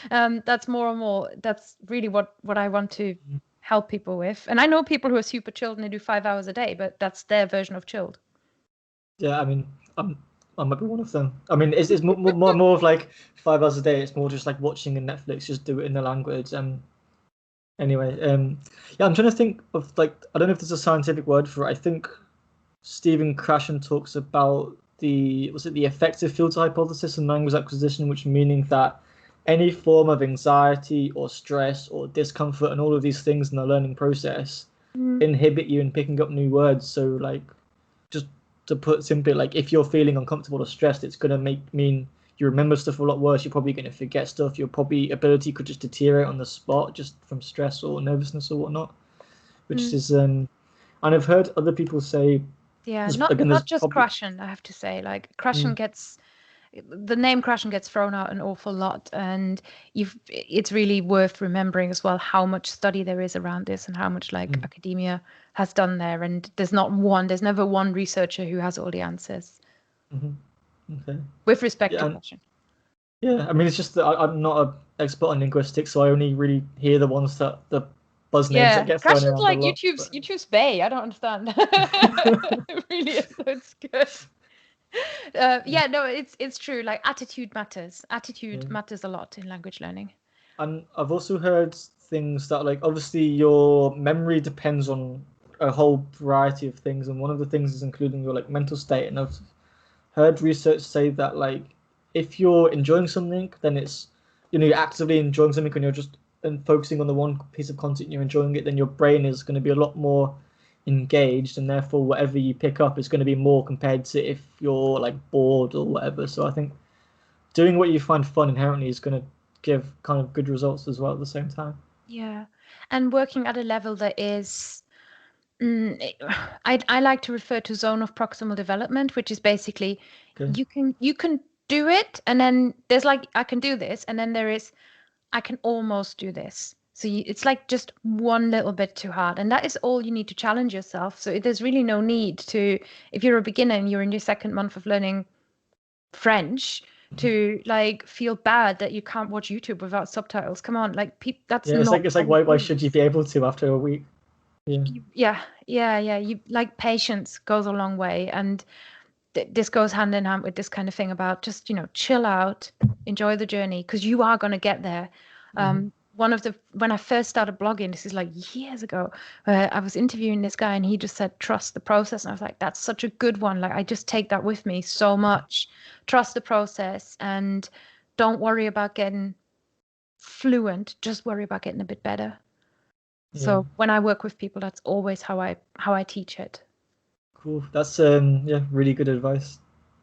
That's more and more. That's really what I want to help people with. And I know people who are super chilled and they do 5 hours a day, but that's their version of chilled. Yeah, I mean, I might be one of them. I mean, it's more of like 5 hours a day. It's more just like watching in Netflix, just do it in the language. Anyway, yeah, I'm trying to think of, like, I don't know if there's a scientific word for it. I think Stephen Krashen talks about the effective filter hypothesis in language acquisition, which meaning that any form of anxiety or stress or discomfort and all of these things in the learning process inhibit you in picking up new words. So, like, just to put simply, like, if you're feeling uncomfortable or stressed, it's going to mean you remember stuff a lot worse. You're probably going to forget stuff. Your ability could just deteriorate on the spot just from stress or nervousness or whatnot, which is and I've heard other people say, not just Krashen, I have to say. Like, Krashen the name Krashen gets thrown out an awful lot, and it's really worth remembering as well how much study there is around this, and how much academia has done there. And there's never one researcher who has all the answers. Okay. With respect to Krashen. Yeah, I mean, it's just that I'm not an expert on linguistics, so I only really hear the ones that the buzz names that Yeah, get thrown Crash is around a like lot. YouTube's Bay. I don't understand. It really is. It's good. Yeah, Yeah, no, it's true. Like attitude matters. Attitude yeah. matters a lot in language learning. And I've also heard things that, like, obviously your memory depends on a whole variety of things, and one of the things is including your like mental state. And I've heard research say that, like, if you're enjoying something, then it's, you're actively enjoying something and you're just and focusing on the one piece of content you're enjoying it, then your brain is going to be a lot more engaged, and therefore whatever you pick up is going to be more compared to if you're like bored or whatever. So I think doing what you find fun inherently is going to give kind of good results as well at the same time. Yeah, and working at a level that is, mm, it- I like to refer to zone of proximal development, which is basically Okay. you can do it, and then there's like I can do this, and then there is I can almost do this. So it's like just one little bit too hard, and that is all you need to challenge yourself. So there's really no need to, if you're a beginner and you're in your second month of learning French, to like feel bad that you can't watch YouTube without subtitles. Come on, like that's Yeah, it's not like how it why should you is. be able to after a week? Yeah. Yeah. You like patience goes a long way, and this goes hand in hand with this kind of thing about just chill out, enjoy the journey, because you are going to get there. Hmm. One of the when I first started blogging, this is like years ago, I was interviewing this guy and he just said trust the process, and I was like, that's such a good one. Like I just take that with me so much. Trust the process and don't worry about getting fluent, just worry about getting a bit better. Yeah. So when I work with people, that's always how I teach it. Cool. That's yeah, really good advice.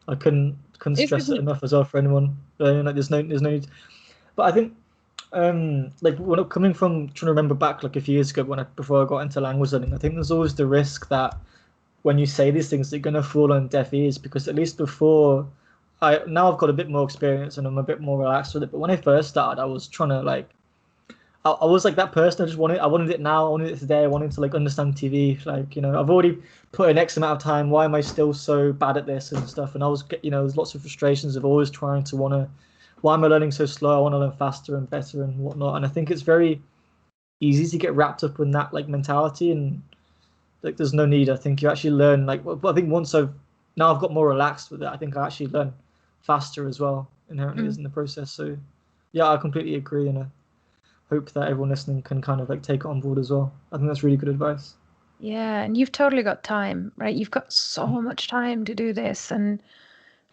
I couldn't It's stress it good. enough as well for anyone. Like there's no need. But I think like when coming from trying to remember back like a few years ago when before I got into language learning, I think there's always the risk that when you say these things, they're gonna fall on deaf ears because at least before I've got a bit more experience and I'm a bit more relaxed with it. But when I first started, I was trying to like I was like that person. I wanted it now. I wanted it today. I wanted to like understand TV. Like, I've already put in X amount of time. Why am I still so bad at this and stuff? And I was, there's lots of frustrations of always trying to why am I learning so slow? I want to learn faster and better and whatnot. And I think it's very easy to get wrapped up in that like mentality and like there's no need. I think you actually learn like, but I think now I've got more relaxed with it. I think I actually learn faster as well inherently Mm. as in the process. So yeah, I completely agree. And hope that everyone listening can kind of like take it on board as well. I think that's really good advice. Yeah, and you've totally got time, right? You've got so much time to do this. And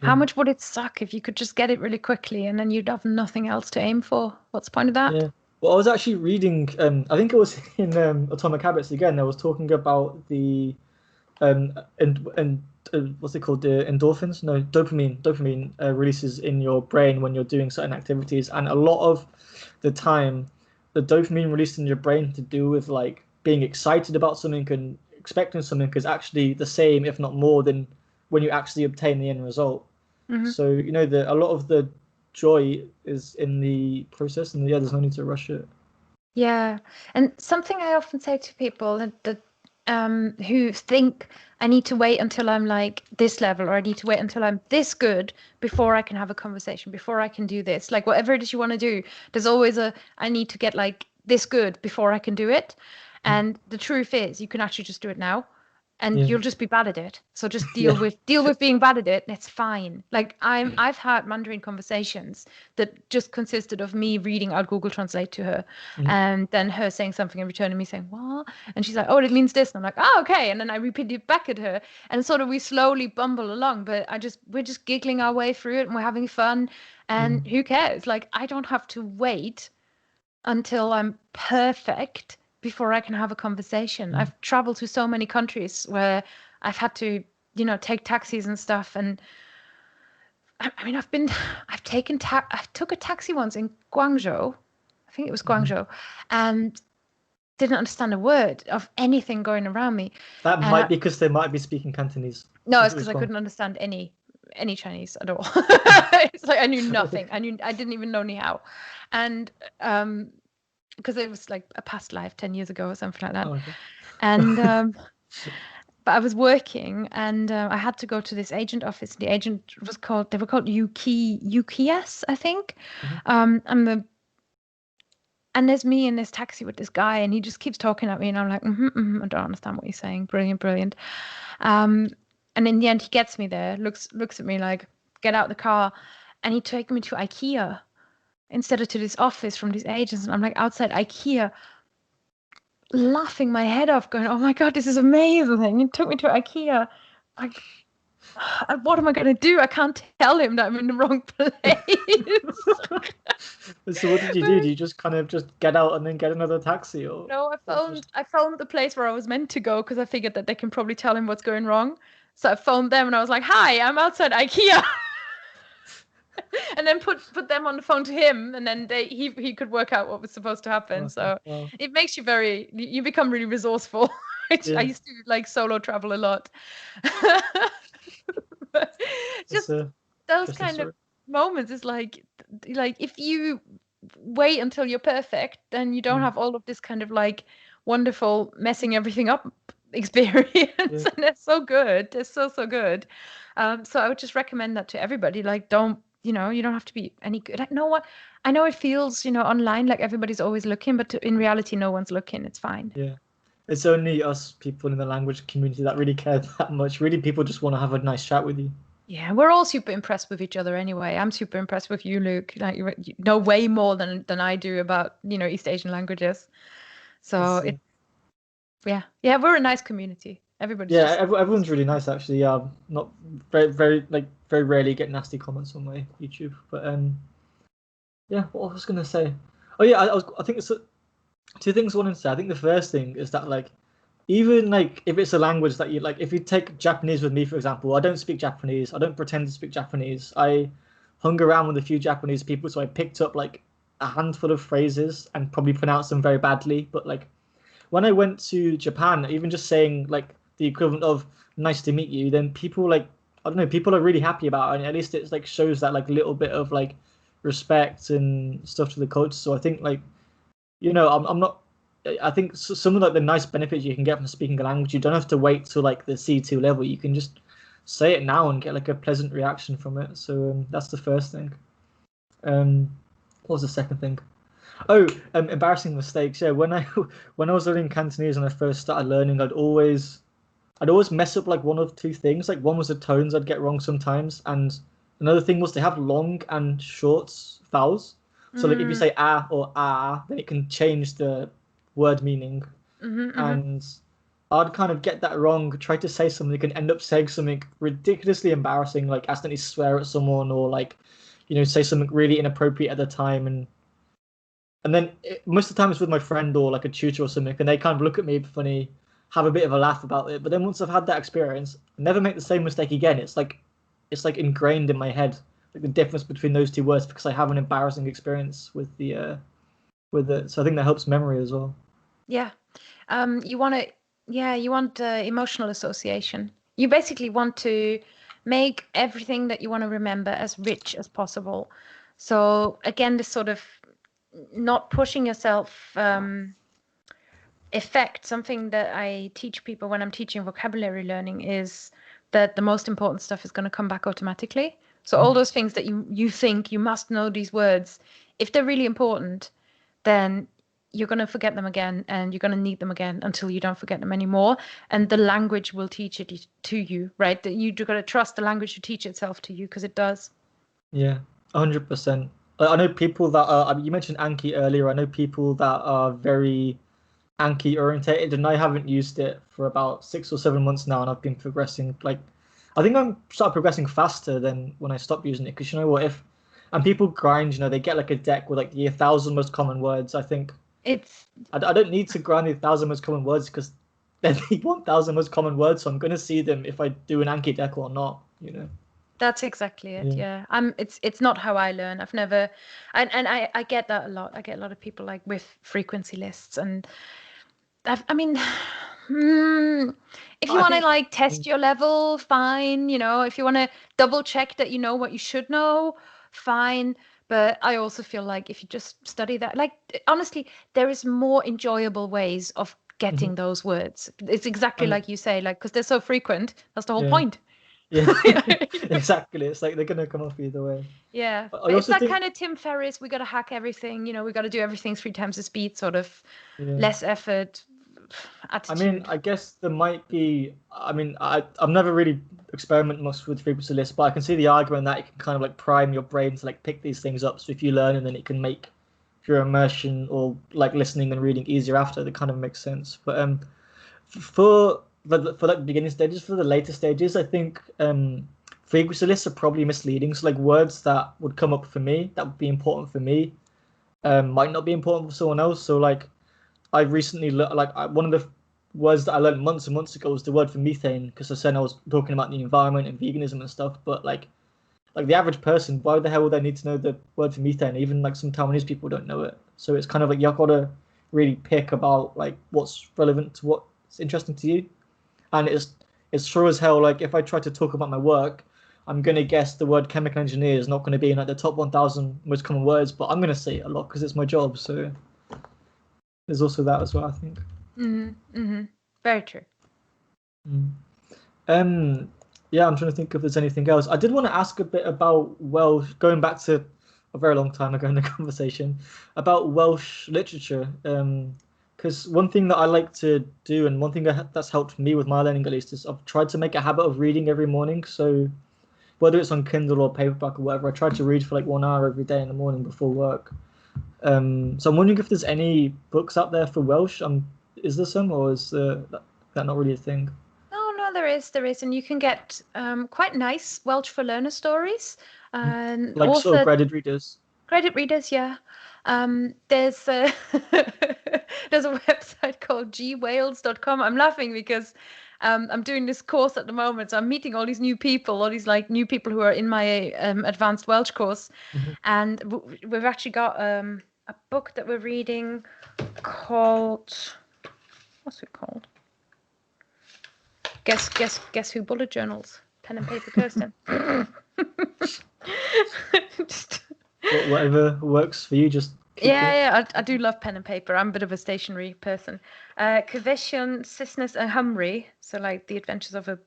how Yeah, much would it suck if you could just get it really quickly and then you'd have nothing else to aim for? What's the point of that? yeah. Well, I was actually reading. I think it was in Atomic Habits again. I was talking about the and what's it called? The endorphins? No, dopamine. Dopamine releases in your brain when you're doing certain activities, and a lot of the time, the dopamine released in your brain to do with like being excited about something and expecting something is actually the same, if not more, than when you actually obtain the end result. Hmm. So a lot of the joy is in the process, and yeah, there's no need to rush it. Yeah. And something I often say to people who think I need to wait until I'm like this level or I need to wait until I'm this good before I can have a conversation, before I can do this. Like whatever it is you want to do, there's always I need to get like this good before I can do it. And the truth is you can actually just do it now and Yeah, you'll just be bad at it. So just deal yeah, with being bad at it and it's fine. Like I've had Mandarin conversations that just consisted of me reading out Google Translate to her mhm, and then her saying something and returning me saying, what? And she's like, oh, it means this. And I'm like, oh, okay. And then I repeat it back at her. And sort of we slowly bumble along, but we're just giggling our way through it and we're having fun. And mm, who cares? Like, I don't have to wait until I'm perfect before I can have a conversation. mm. I've traveled to so many countries where I've had to, take taxis and stuff. And I mean, I took a taxi once in Guangzhou. I think it was Mhm. Guangzhou, and didn't understand a word of anything going around me. That And might be because they might be speaking Cantonese. no, If it's it because was I gone. couldn't understand any Chinese at all. It's like I knew nothing. I didn't even know ni hao, and because it was like a past life 10 years ago or something like that. Oh, okay. And but I was working, and I had to go to this agent office. The agent they were called UKS, I think. Mhm. And there's me in this taxi with this guy, and he just keeps talking at me, and I'm like, I don't understand what he's saying. Brilliant, brilliant. And in the end, he gets me there, looks at me like, get out the car, and he takes me to IKEA instead of to this office from these agents. And I'm like outside IKEA, laughing my head off, going, "Oh my God, this is amazing!" He took me to IKEA. Like, what am I going to do? I can't tell him that I'm in the wrong place. So what did you do? Did you just kind of just get out and then get another taxi, or No, just... I phoned the place where I was meant to go because I figured that they can probably tell him what's going wrong. So I phoned them and I was like, "Hi, I'm outside IKEA." And then put them on the phone to him, and then he could work out what was supposed to happen. Okay, So wow. it makes you become really resourceful. Which I Yeah, used to like solo travel a lot. But that's just a those interesting kind of story. moments is like if you wait until you're perfect, then you don't Mm, have all of this kind of like wonderful messing everything up experience. yeah, And they're so good. They're so good. So I would just recommend that to everybody. Like, you don't have to be any good. Like, know what? I know it feels, online like everybody's always looking, but in reality, no one's looking. It's fine. yeah. It's only us people in the language community that really care that much. Really, people just want to have a nice chat with you. Yeah, we're all super impressed with each other anyway. I'm super impressed with you, Luke. Like, you know way more than I do about, East Asian languages. So It's yeah, we're a nice community. Everybody's yeah, just everyone's really nice actually. Yeah, not very rarely get nasty comments on my YouTube, but yeah. What I was gonna say? Oh yeah, I think it's two things I wanted to say. I think the first thing is that like even like if it's a language that you like, if you take Japanese with me for example, I don't speak Japanese. I don't pretend to speak Japanese. I hung around with a few Japanese people, so I picked up like a handful of phrases and probably pronounced them very badly. But like when I went to Japan, even just saying like the equivalent of "nice to meet you," then people like I don't know, people are really happy about it, and at least it's like shows that like little bit of like respect and stuff to the culture. So I think like I'm not. I think some of like the nice benefits you can get from speaking a language, you don't have to wait till like the C2 level. You can just say it now and get like a pleasant reaction from it. So that's the first thing. What was the second thing? Oh, embarrassing mistakes. Yeah, when I when I was learning Cantonese and I first started learning, I'd always mess up like one of two things. Like one was the tones I'd get wrong sometimes, and another thing was they have long and short vowels. So like if you mm, say ah or ah, then it can change the word meaning. mm-hmm. And I'd kind of get that wrong, try to say something and end up saying something ridiculously embarrassing, like accidentally swear at someone or like, say something really inappropriate at the time. And then most of the time it's with my friend or like a tutor or something, and they kind of look at me funny, have a bit of a laugh about it. But then once I've had that experience, I never make the same mistake again. It's like ingrained in my head, like the difference between those two words because I have an embarrassing experience with it. So I think that helps memory as well. Yeah. You want to, yeah, you want emotional association. You basically want to make everything that you want to remember as rich as possible. So again, this sort of not pushing yourself effect. Something that I teach people when I'm teaching vocabulary learning is that the most important stuff is going to come back automatically. So all Mhm. those things that you think you must know these words, if they're really important, then you're going to forget them again and you're going to need them again until you don't forget them anymore. And the language will teach it to you, right? That you got to trust the language to teach itself to you because it does. Yeah, 100%. I know people that are, I mean, you mentioned Anki earlier. I know people that are very Anki orientated, and I haven't used it for about 6 or 7 months now, and I've been progressing. Like, I think I'm started progressing faster than when I stopped using it. Because you know what, and people grind, they get like a deck with like the 1,000 most common words. I think It's I don't need to grind the 1,000 most common words because they're the 1,000 most common words, so I'm gonna see them if I do an Anki deck or not. That's exactly it. Yeah. Yeah. It's not how I learn. I've never and I get that a lot. I get a lot of people like with frequency lists and I mean if you I want to think. like test your level, fine, if you want to double check that you know what you should know, fine. But I also feel like if you just study that, like honestly, there is more enjoyable ways of getting those words. It's exactly And like you say, like, because they're so frequent. That's the whole yeah, point. yeah, exactly. It's like they're gonna come off either way. Yeah, I but it's also that think, kind of Tim Ferriss, we got to hack everything, we got to do everything 3 times the speed, sort of yeah. less effort I mean, attitude. I guess there might be. I mean, I've never really experimented much with frequency lists, but I can see the argument that it can kind of like prime your brain to like pick these things up. So if you learn, and then it can make your immersion or like listening and reading easier after. That kind of makes sense. But for like beginning stages, for the later stages, I think frequency lists are probably misleading. So like words that would come up for me, that would be important for me, might not be important for someone else. So like I recently one of the words that I learned months and months ago was the word for methane because I said I was talking about the environment and veganism and stuff. But like the average person, why the hell would they need to know the word for methane? Even like some Taiwanese people don't know it. So it's kind of like you gotta really pick about like what's relevant to what's interesting to you. And it's true as hell. Like if I try to talk about my work, I'm gonna guess the word chemical engineer is not gonna be in like the top 1,000 most common words, but I'm gonna say it a lot because it's my job. So there's also that as well, I think. Very true. Mm. Yeah, I'm trying to think if there's anything else. I did want to ask a bit about Welsh, going back to a very long time ago in the conversation, about Welsh literature. Because one thing that I like to do, and one thing that's helped me with my learning at least, is I've tried to make a habit of reading every morning. So whether it's on Kindle or paperback or whatever, I try to read for like 1 hour every day in the morning before work. So I'm wondering if there's any books out there for Welsh. Is there some, or is that not really a thing? No, there is, and you can get quite nice Welsh for Learner stories, and Like sort of author graded readers. credit readers, yeah. There's a there's a website called gwales.com. I'm laughing because I'm doing this course at the moment, so I'm meeting all these new people, all these like new people who are in my advanced Welsh course, Mhm. and we've actually got a book that we're reading called, what's it called? Guess who? Bullet journals, pen and paper, Kirsten. Just- Whatever works for you, just keep it. yeah, I do love pen and paper. I'm a bit of a stationary person. Cyfeillion Saesnes a Nghymru, so like the adventures of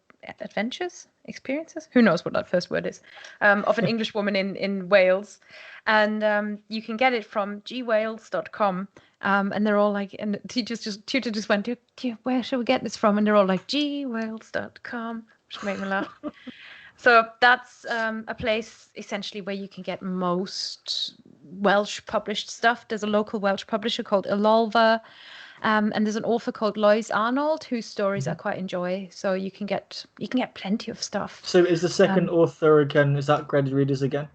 experiences. Who knows what that first word is? Of an English woman in Wales, and you can get it from gwales.com. And they're all like, and tutor just went, where should we get this from? And they're all like, gwales.com, which made me laugh. So that's a place essentially where you can get most Welsh published stuff. There's a local Welsh publisher called Ilolva, and there's an author called Lois Arnold whose stories I quite enjoy. So you can get plenty of stuff. So is the second author again? Is that graded readers again?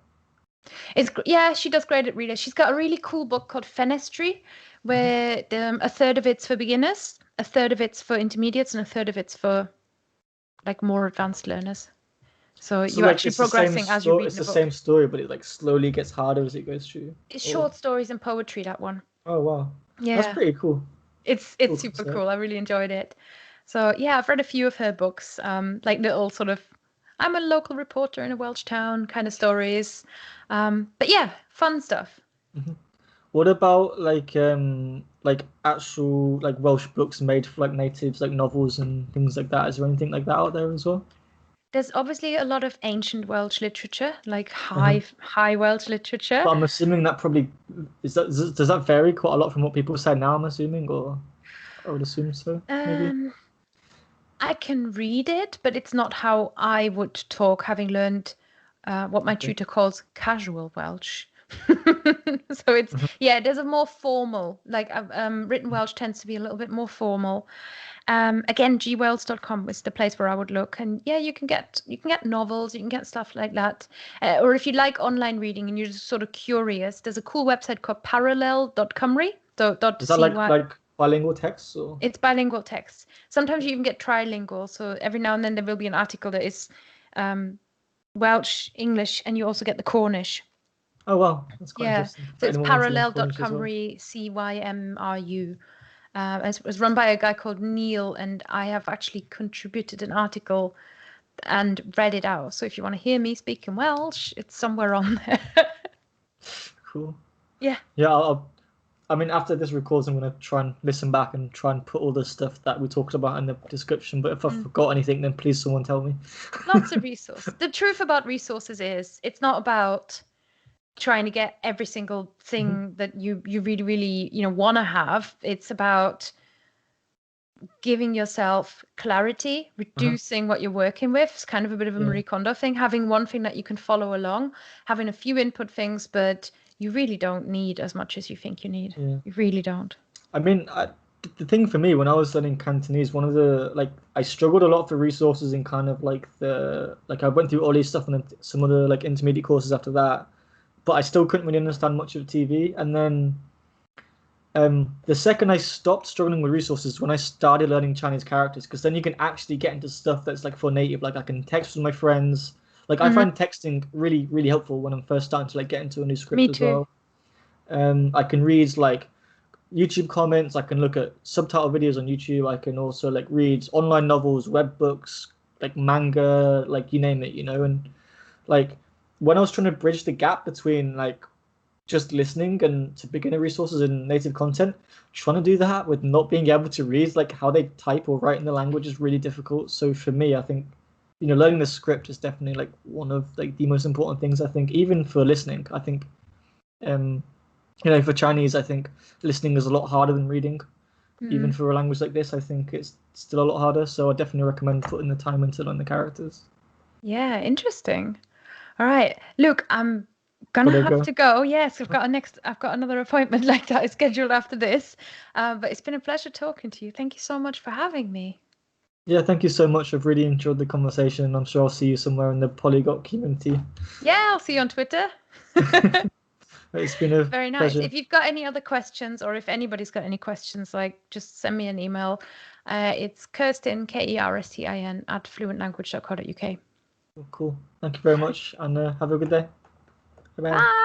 Yeah, she does great at readers. She's got a really cool book called Fenestry, where a third of it's for beginners, a third of it's for intermediates, and a third of it's for like more advanced learners. So So you're like actually it's the same progressing as you story. read It's the the book. same story, but it like slowly gets harder as it goes through. It's Or short stories and poetry, that one. oh wow, that's Yeah, pretty cool. it's Cool super concept. cool. I really enjoyed it. So yeah, I've read a few of her books, like little sort of I'm a local reporter in a Welsh town kind of stories. But yeah, fun stuff. Mhm. What about like actual like Welsh books made for like natives, like novels and things like that? Is there anything like that out there as well? There's obviously a lot of ancient Welsh literature, like Uh-huh. high Welsh literature. But I'm assuming that probably does that vary quite a lot from what people say now, I'm assuming, or I would assume so, maybe. Um, I can read it, but it's not how I would talk, having learned what my Okay. tutor calls casual Welsh. So it's Mhm. there's a more formal, like written Welsh tends to be a little bit more formal. Again, gwells.com is the place where I would look, and yeah, you can get novels, you can get stuff like that. Or if you like online reading and you're just sort of curious, there's a cool website called parallel.cymru. So Is that .cy. like bilingual text or? It's bilingual text. Sometimes you even get trilingual. So every now and then there will be an article that is um, Welsh, English, and you also get the Cornish. Oh wow, that's quite Yeah. interesting So for it's anyone wanting to learn Cornish as well. parallel.cymru, Cymru. It was run by a guy called Neil, and I have actually contributed an article and read it out. So if you want to hear me speak in Welsh, it's somewhere on there. Cool. Yeah. Yeah, I mean, after this records, I'm going to try and listen back and try and put all the stuff that we talked about in the description. But if I forgot anything, then please someone tell me. Lots of resources. The truth about resources is it's not about trying to get every single thing that you really, really, want to have. It's about giving yourself clarity, reducing what you're working with. It's kind of a bit of a Marie Kondo thing, having one thing that you can follow along, having a few input things, but you really don't need as much as you think you need. Yeah. You really don't. I mean, the thing for me when I was studying Cantonese, one of the I struggled a lot for resources in kind of I went through all these stuff and then some of the intermediate courses after that, but I still couldn't really understand much of TV. And then the second I stopped struggling with resources when I started learning Chinese characters, because then you can actually get into stuff that's for native. I can text with my friends. I find texting really, really helpful when I'm first starting to get into a new script. Me as too. well. I can read YouTube comments. I can look at subtitle videos on YouTube. I can also read online novels, web books, manga, you name it, and when I was trying to bridge the gap between just listening and to beginner resources and native content, trying to do that with not being able to read how they type or write in the language is really difficult. So for me, I think learning the script is definitely one of the most important things. I think even for listening, I think for Chinese, I think listening is a lot harder than reading. Even for a language like this, I think it's still a lot harder. So I definitely recommend putting the time into learning the characters. Yeah, interesting. All right, look, I'm gonna have to go. Yes, I've got another appointment like that scheduled after this. But it's been a pleasure talking to you. Thank you so much for having me. Yeah, thank you so much. I've really enjoyed the conversation. I'm sure I'll see you somewhere in the polyglot community. Yeah, I'll see you on Twitter. It's been a very nice. pleasure. If you've got any other questions, or if anybody's got any questions, just send me an email. It's Kerstin, Kerstin @fluentlanguage.co.uk. Cool. Thank you very much, and have a good day. Bye.